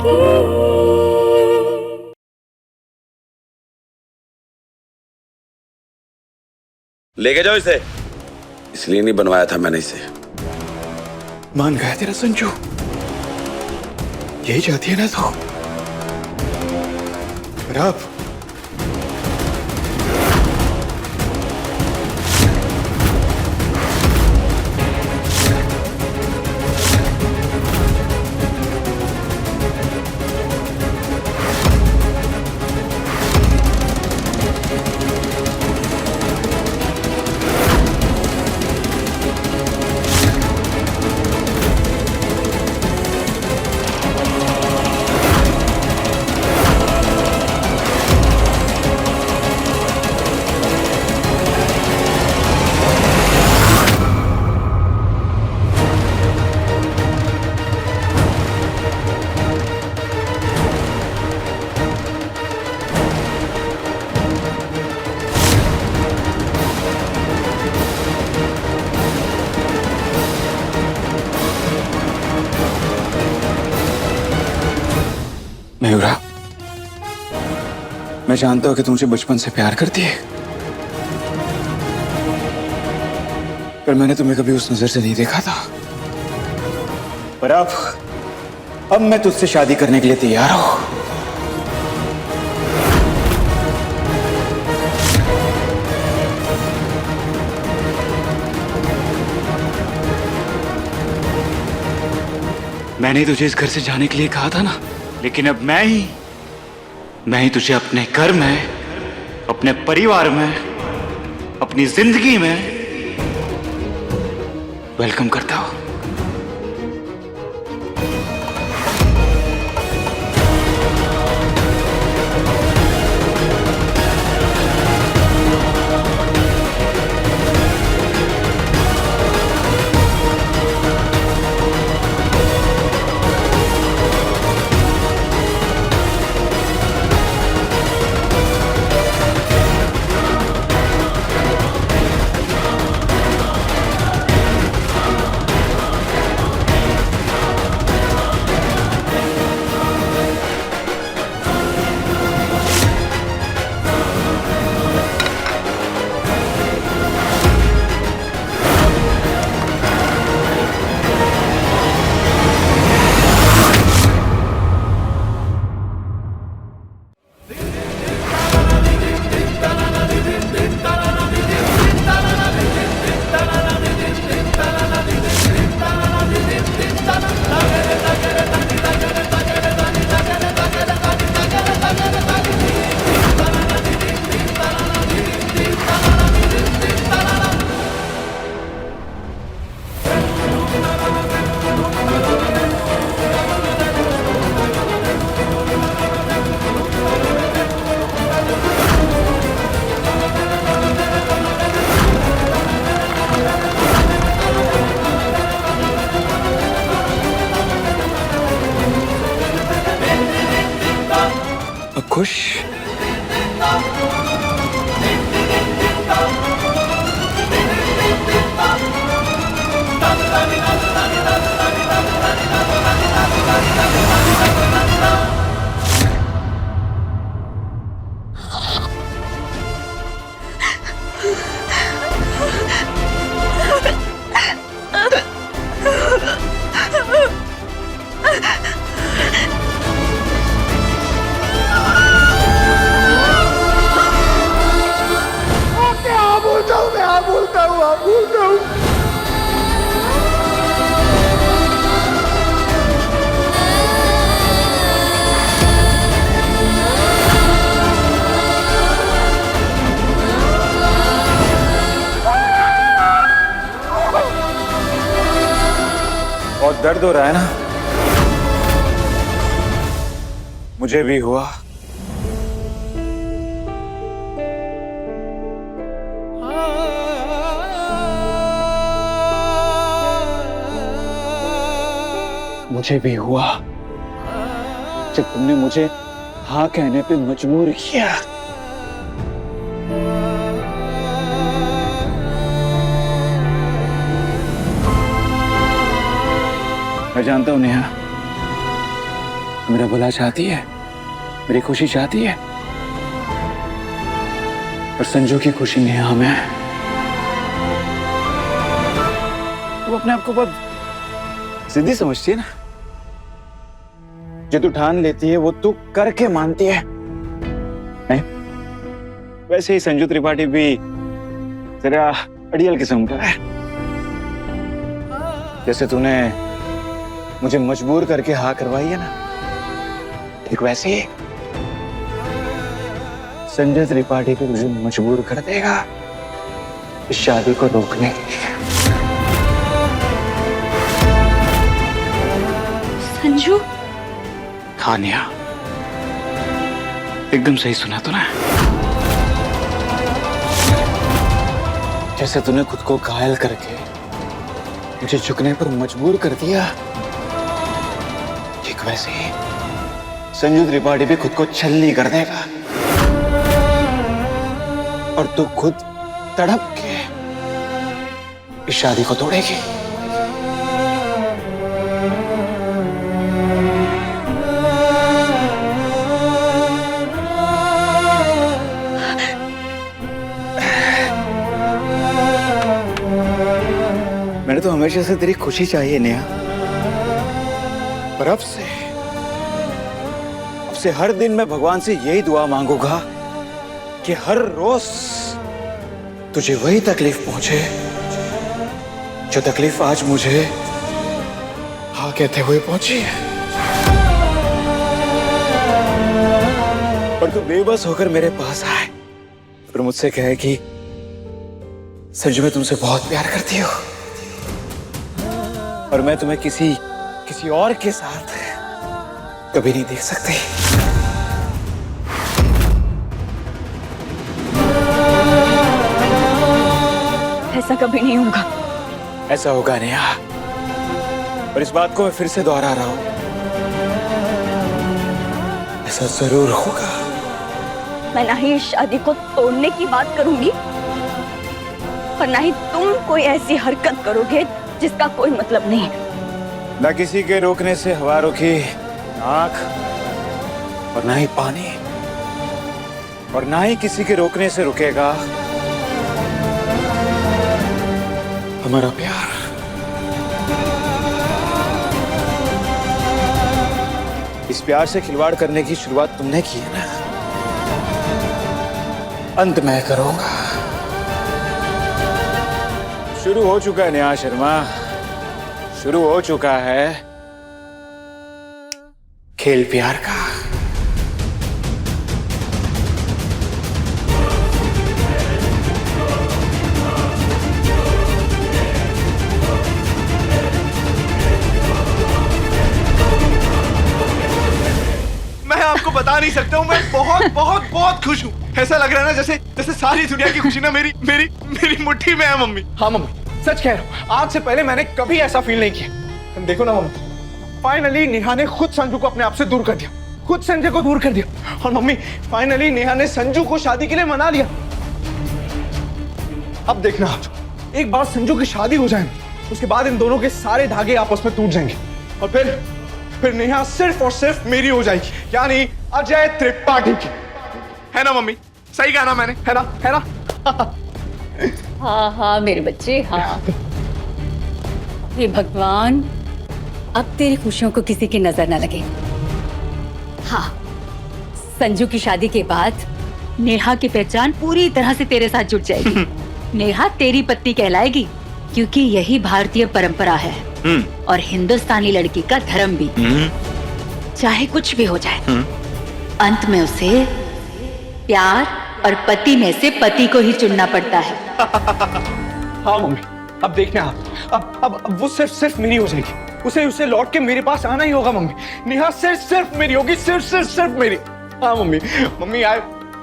की। लेके जाओ इसे। इसलिए नहीं बनवाया था मैंने इसे। मान गया तेरा संजू, यही चाहती है ना तो। पर अब मयूरा, मैं जानता हूं कि तुम मुझे बचपन से प्यार करती है, पर मैंने तुम्हें कभी उस नजर से नहीं देखा था। पर अब मैं तुझसे शादी करने के लिए तैयार हूं। मैंने तुझे इस घर से जाने के लिए कहा था ना, लेकिन अब मैं ही तुझे अपने घर में, अपने परिवार में, अपनी जिंदगी में वेलकम करता हूं। अब खुश? भूलता हूँ। और दर्द हो रहा है ना? मुझे भी हुआ। मुझे भी हुआ जब तुमने मुझे हाँ कहने पे मजबूर किया। मैं जानता हूं नेहा, मेरा भला चाहती है, मेरी खुशी चाहती है, और संजू की खुशी नेहा में है। तू अपने आप को बहुत जिद्दी समझती है ना। जो तू ठान लेती है वो तू करके मानती है, नहीं? वैसे ही संजू त्रिपाठी भी जरा अड़ियल किस्म का है। जैसे तूने मुझे मजबूर करके हाँ करवाई है ना, ठीक वैसे ही संजय त्रिपाठी को मुझे मजबूर कर देगा इस शादी को रोकने के लिए। संजू? हाँ नेहा, एकदम सही सुना तूने। जैसे तूने खुद को घायल करके मुझे झुकने पर मजबूर कर दिया, ठीक वैसे ही संजू त्रिपाठी भी खुद को छलनी कर देगा और तू खुद तड़प के इस शादी को तोड़ेगी। मैंने तो हमेशा से तेरी खुशी चाहिए नेहा, पर अब से हर दिन मैं भगवान से यही दुआ मांगूंगा कि हर रोज तुझे वही तकलीफ पहुंचे जो तकलीफ आज मुझे हाँ कहते हुए पहुंची है। पर तू बेबस होकर मेरे पास आए और मुझसे कहे कि संजू मैं तुमसे बहुत प्यार करती हूँ और मैं तुम्हें किसी और के साथ कभी नहीं देख सकती। ऐसा कभी नहीं होगा। ऐसा होगा नेहा, और इस बात को मैं फिर से दोहरा रहा हूं, ऐसा जरूर होगा। मैं ना ही इस शादी को तोड़ने की बात करूंगी और ना ही तुम कोई ऐसी हरकत करोगे जिसका कोई मतलब नहीं है। ना किसी के रोकने से हवा रुकी आंख, और ना ही पानी, और ना ही किसी के रोकने से रुकेगा हमारा प्यार। इस प्यार से खिलवाड़ करने की शुरुआत तुमने की है ना, अंत मैं करूंगा। शुरू हो चुका है नेहा शर्मा, शुरू हो चुका है खेल प्यार का। मैं आपको बता नहीं सकता हूँ, मैं बहुत बहुत बहुत खुश हूँ। ऐसा लग रहा है ना जैसे जैसे सारी दुनिया की खुशी ना मेरी मेरी मेरी मुट्ठी में है मम्मी। हाँ मम्मी, सच कह रहा हूँ, आज से पहले मैंने कभी ऐसा फील नहीं किया। देखो ना मम्मी, फाइनली नेहा ने खुद संजू को अपने आप से दूर कर दिया, खुद संजय को दूर कर दिया। और मम्मी, फाइनली नेहा ने संजू को शादी के लिए मना लिया। अब देखना आप, एक बार संजू की शादी हो जाए, उसके बाद इन दोनों के सारे धागे आपस में टूट जाएंगे और फिर नेहा सिर्फ और सिर्फ मेरी हो जाएगी, यानी अजय त्रिपाठी की। है ना मम्मी? सही कहा ना मैंने? है ना? है ना? हाँ हाँ मेरे बच्चे, हाँ। हे भगवान, अब तेरी खुशियों को किसी की नजर न लगे। हाँ, संजू की शादी के बाद नेहा की पहचान पूरी तरह से तेरे साथ जुड़ जाएगी। नेहा तेरी पत्नी कहलाएगी, क्योंकि यही भारतीय परंपरा है और हिंदुस्तानी लड़की का धर्म भी। चाहे कुछ भी हो जाए, अंत में उसे प्यार और पति में से पति को ही चुनना पड़ता है। हाँ मम्मी, अब देखना आप, अब वो सिर्फ मेरी हो जाएगी। उसे लौट के मेरे पास आना ही होगा मम्मी। नेहा सिर्फ मेरी होगी, सिर्फ मेरी। हाँ mummy, mummy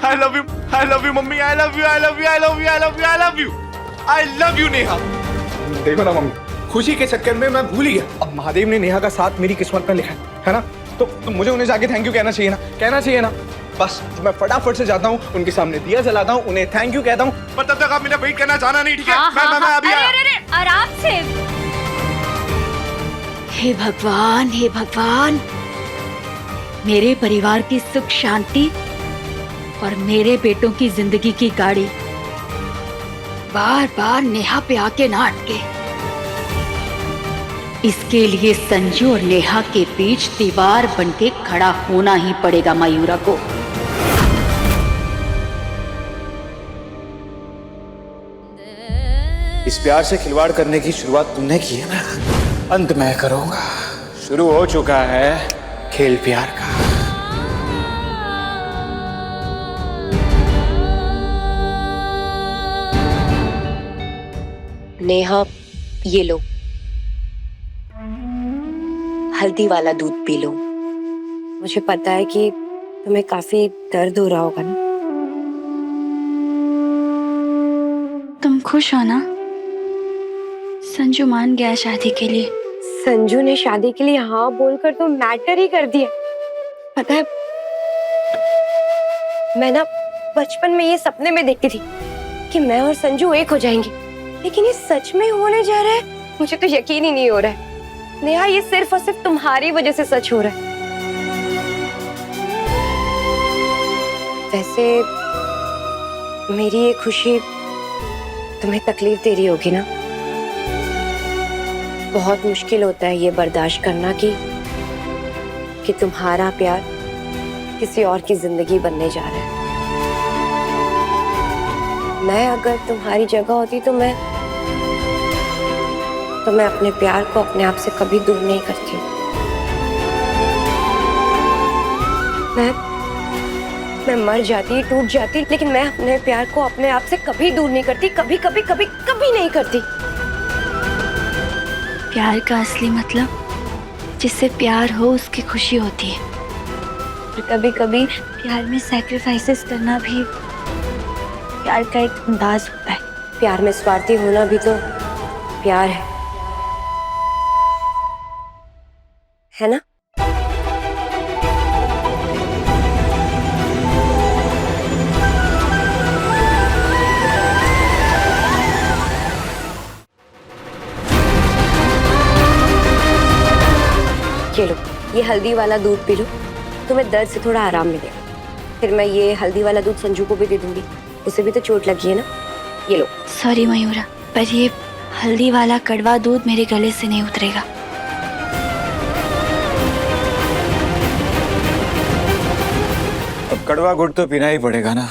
I love you, I love you mummy, I love you, I love you, I love you, I love you, I love you, I love you Neha. देखो ना मम्मी, खुशी के चक्कर में मैं भूल ही गया। अब महादेव ने नेहा का साथ मेरी किस्मत में लिखा है ना, तो मुझे उन्हें जाके थैंक यू कहना चाहिए ना। बस मैं फटाफट से जाता हूँ, उनके सामने दिया जलाता हूँ, उन्हें थैंक यू कहता हूँ। पर तब तक आप मेरा वेट करना चाहना नहीं, ठीक है? मैं अभी आया। अरे आराम से। हे भगवान, मेरे परिवार की सुख शांति और मेरे बेटों की जिंदगी की गाड़ी बार बार नेहा पे आके ना अटके। इसके लिए संजू और नेहा के बीच दीवार बनके खड़ा होना ही पड़ेगा मयूरा को। इस प्यार से खिलवाड़ करने की शुरुआत तुमने की है ना, अंत मैं करूंगा। शुरू हो चुका है खेल प्यार का। नेहा, ये लो, हल्दी वाला दूध पी लो। मुझे पता है कि तुम्हें काफी दर्द हो रहा होगा ना। तुम खुश हो ना? संजू मान गया शादी के लिए। संजू ने शादी के लिए हाँ बोलकर तो मैटर ही कर दिया। पता है, मैं ना बचपन में ये सपने में देखती थी कि मैं और संजू एक हो जाएंगे, लेकिन ये सच में होने जा रहा है। मुझे तो यकीन ही नहीं हो रहा है। नेहा, ये सिर्फ और सिर्फ तुम्हारी वजह से सच हो रहा है। वैसे मेरी ये खुशी तुम्हें तकलीफ दे रही होगी ना। बहुत मुश्किल होता है ये बर्दाश्त करना कि तुम्हारा प्यार किसी और की जिंदगी बनने जा रहा है। मैं अगर तुम्हारी जगह होती तो मैं अपने प्यार को अपने आप से कभी दूर नहीं करती। मैं मर जाती, टूट जाती, लेकिन मैं अपने प्यार को अपने आप से कभी दूर नहीं करती। कभी कभी कभी कभी नहीं करती। प्यार का असली मतलब जिससे प्यार हो उसकी खुशी होती है। और कभी कभी प्यार में सैक्रिफाइसेस करना भी प्यार का एक अंदाज होता है। प्यार में स्वार्थी होना भी तो प्यार है ना? ये लो, ये हल्दी वाला दूध पी लो, तुम्हें दर्द से थोड़ा आराम मिलेगा। फिर मैं ये हल्दी वाला दूध संजू को भी दे दूंगी, उसे भी तो चोट लगी है ना। ये लो। सॉरी मयूरा, पर ये हल्दी वाला कड़वा दूध मेरे गले से नहीं उतरेगा। अब कड़वा गुड़ तो पीना ही पड़ेगा ना।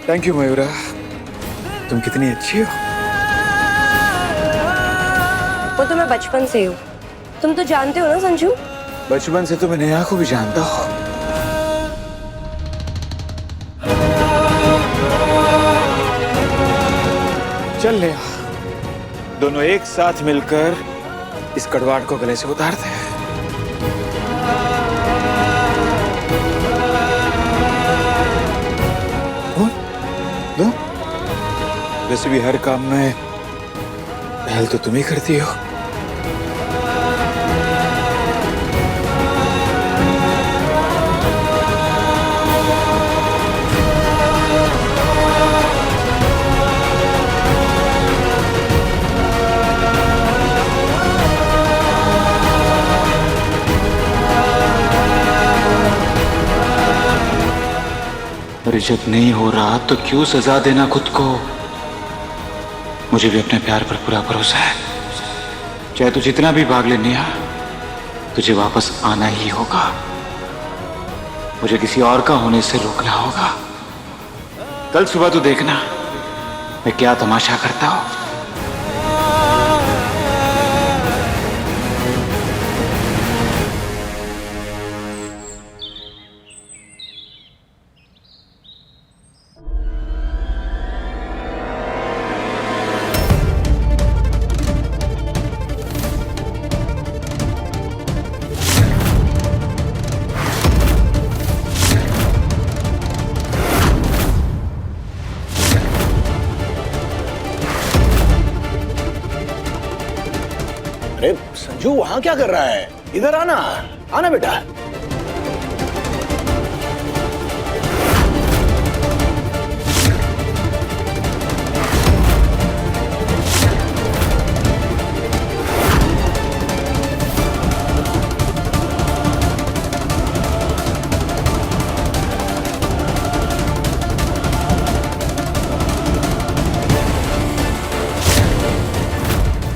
थैंक यू मयूरा, तुम कितनी अच्छी हो। वो तो मैं बचपन से हूँ, तुम तो जानते हो ना संजू। बचपन से तो मैं नेहा को भी जानता हूँ। चल नेहा, दोनों एक साथ मिलकर इस कड़वाहट को गले से उतारते हैं। दो? वैसे भी हर काम में पहल तो तुम ही करती हो। अरे जब नहीं हो रहा तो क्यों सजा देना खुद को। मुझे भी अपने प्यार पर पूरा भरोसा है। चाहे तू जितना भी भाग ले नेहा, तुझे वापस आना ही होगा। मुझे किसी और का होने से रोकना होगा। कल सुबह तू देखना मैं क्या तमाशा करता हूं। अरे संजू, वहां क्या कर रहा है? इधर आना, आना बेटा।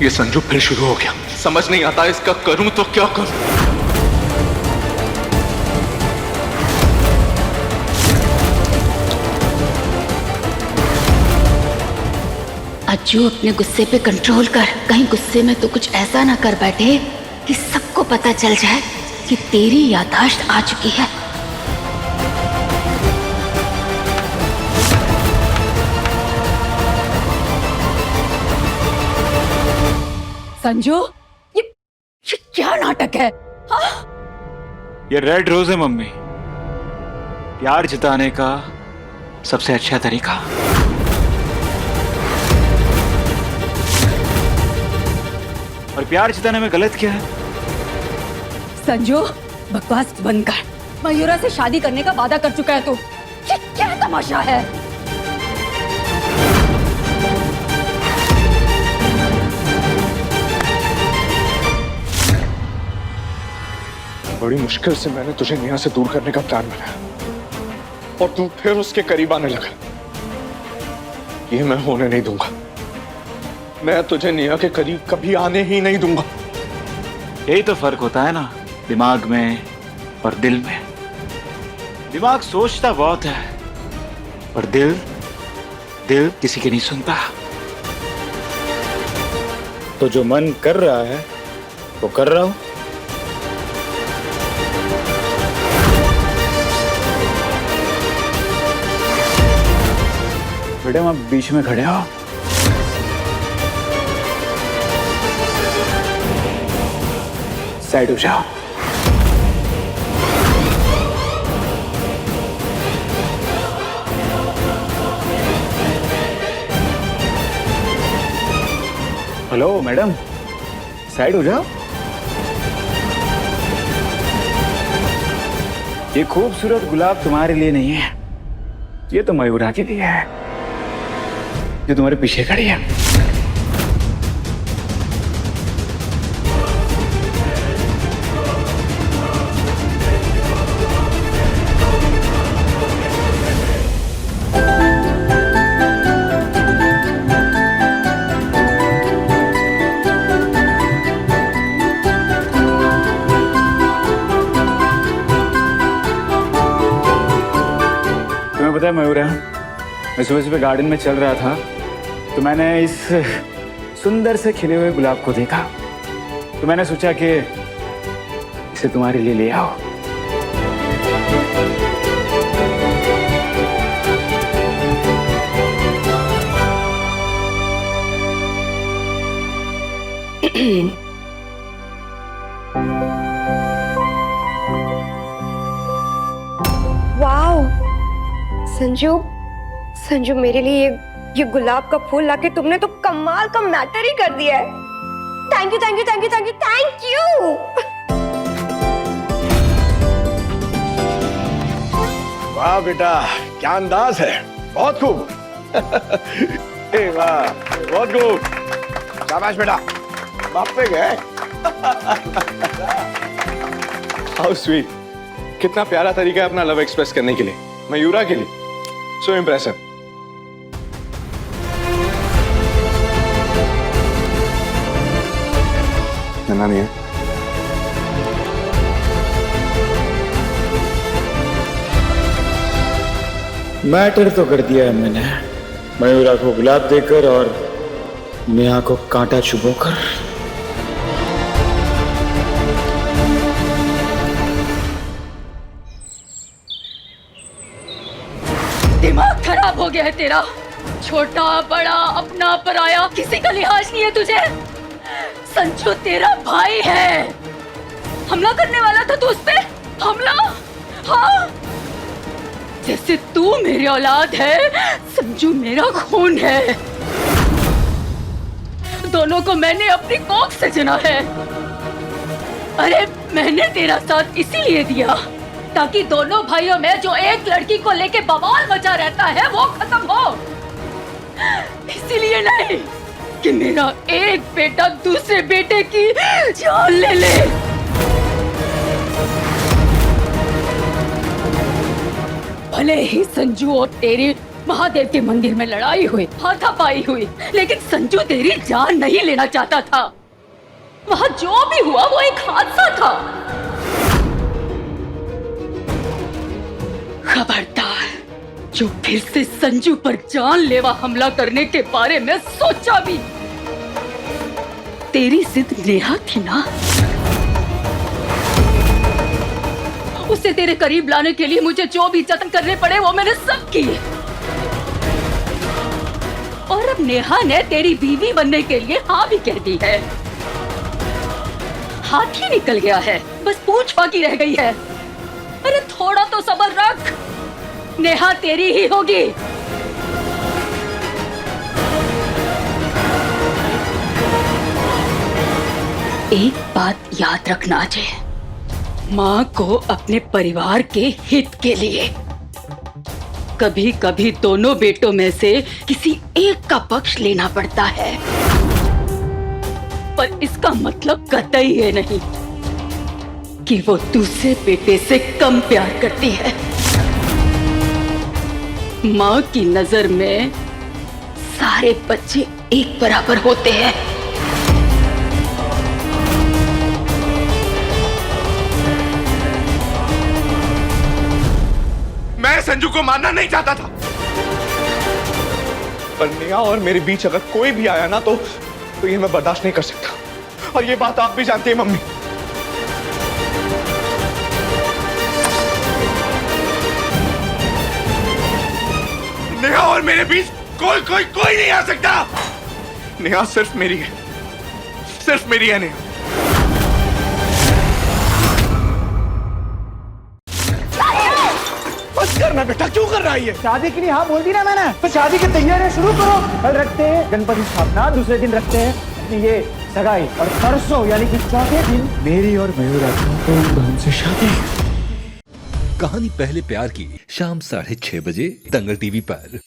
ये संजू फिर शुरू हो गया। समझ नहीं आता इसका करूं तो क्या करूं। अज्जू, अपने गुस्से पे कंट्रोल कर। कहीं गुस्से में तो कुछ ऐसा ना कर बैठे कि सबको पता चल जाए कि तेरी याददाश्त आ चुकी है। संजू, ये क्या नाटक है? ये रेड रोज है मम्मी, प्यार जताने का सबसे अच्छा तरीका। और प्यार जताने में गलत क्या है? संजू, बकवास बंद कर। मयूरा से शादी करने का वादा कर चुका है तू। ये क्या तमाशा है? बड़ी मुश्किल से मैंने तुझे नेहा से दूर करने का प्लान बनाया और तू फिर उसके करीब आने लगा। ये मैं होने नहीं दूंगा। मैं तुझे नेहा के करीब कभी आने ही नहीं दूंगा। यही तो फर्क होता है ना, दिमाग में और दिल में। दिमाग सोचता बहुत है और दिल किसी की नहीं सुनता। तो जो मन कर रहा है वो कर रहा हूं। मैडम, आप बीच में खड़े हो। साइड हो जाओ। हेलो मैडम, साइड हो जाओ। ये खूबसूरत गुलाब तुम्हारे लिए नहीं है, ये तो मयूरा के लिए है, जो तुम्हारे पीछे खड़ी है। तुम्हें पता है मयूरा, मैं सुबह सुबह गार्डन में चल रहा था तो मैंने इस सुंदर से खिले हुए गुलाब को देखा, तो मैंने सोचा कि इसे तुम्हारे लिए ले आओ। वाओ संजू, संजू मेरे लिए ये गुलाब का फूल लाके तुमने तो कमाल का मैटर ही कर दिया है। Thank you thank you thank you thank you thank you. वाह बेटा, क्या अंदाज है, बहुत खूब। ए वाह, बहुत खूब, शाबाश बेटा, बाप पे गए। हाउ स्वीट, कितना प्यारा तरीका है अपना लव एक्सप्रेस करने के लिए, मयूरा के लिए। सो इम्प्रेसिव। नहीं है। मैटर तो कर दिया है मैंने, मयूरा को गुलाब देकर और नेहा को कांटा चुभोकर। दिमाग खराब हो गया है तेरा। छोटा बड़ा अपना पराया किसी का लिहाज नहीं है तुझे। संजू तेरा भाई है, हमला करने वाला था तू उस पे। हमला? हाँ, जैसे तू मेरी औलाद है, संजू मेरा खून है। दोनों को मैंने अपनी कोख से चुना है। अरे मैंने तेरा साथ इसीलिए दिया ताकि दोनों भाइयों में जो एक लड़की को लेके बवाल मचा रहता है वो खत्म हो। इसीलिए नहीं कि मेरा एक बेटा दूसरे बेटे की जान ले ले। भले ही संजू और तेरी महादेव के मंदिर में लड़ाई हुई, हाथापाई हुई, लेकिन संजू तेरी जान नहीं लेना चाहता था। वहां जो भी हुआ वो एक हादसा था। खबरदार, जो फिर से संजू पर जानलेवा हमला करने के बारे में सोचा भी। तेरी जिद नेहा थी ना, उसे तेरे करीब लाने के लिए मुझे जो भी जतन करने पड़े वो मैंने सब किए। और अब नेहा ने तेरी बीवी बनने के लिए हाँ भी कह दी है। हाथ ही निकल गया है, बस पूंछ बाकी रह गई है। अरे थोड़ा तो सब्र रख, नेहा तेरी ही होगी। एक बात याद रखना अजय, माँ को अपने परिवार के हित के लिए कभी कभी दोनों बेटों में से किसी एक का पक्ष लेना पड़ता है, पर इसका मतलब कतई ये नहीं कि वो दूसरे बेटे से कम प्यार करती है। माँ की नजर में सारे बच्चे एक बराबर होते हैं। मैं संजू को मारना नहीं चाहता था, पर नेहा और मेरे बीच अगर कोई भी आया ना तो ये मैं बर्दाश्त नहीं कर सकता। और ये बात आप भी जानती हैं मम्मी। नेहा और मेरे बीच कोई नहीं आ सकता। नेहा सिर्फ मेरी है, सिर्फ मेरी है नेहा। बस करना बेटा, क्यों कर रहा है ये? शादी के लिए हाँ बोल दी ना मैंने, तो शादी की तैयारियां शुरू करो। कल रखते हैं गणपति स्थापना, दूसरे दिन रखते हैं अपनी ये सगाई, और परसों यानी कि चौथे दिन मेरी और मयूरा धूमधाम से शादी। कहानी पहले प्यार की शाम 6:30 बजे दंगल टीवी पर।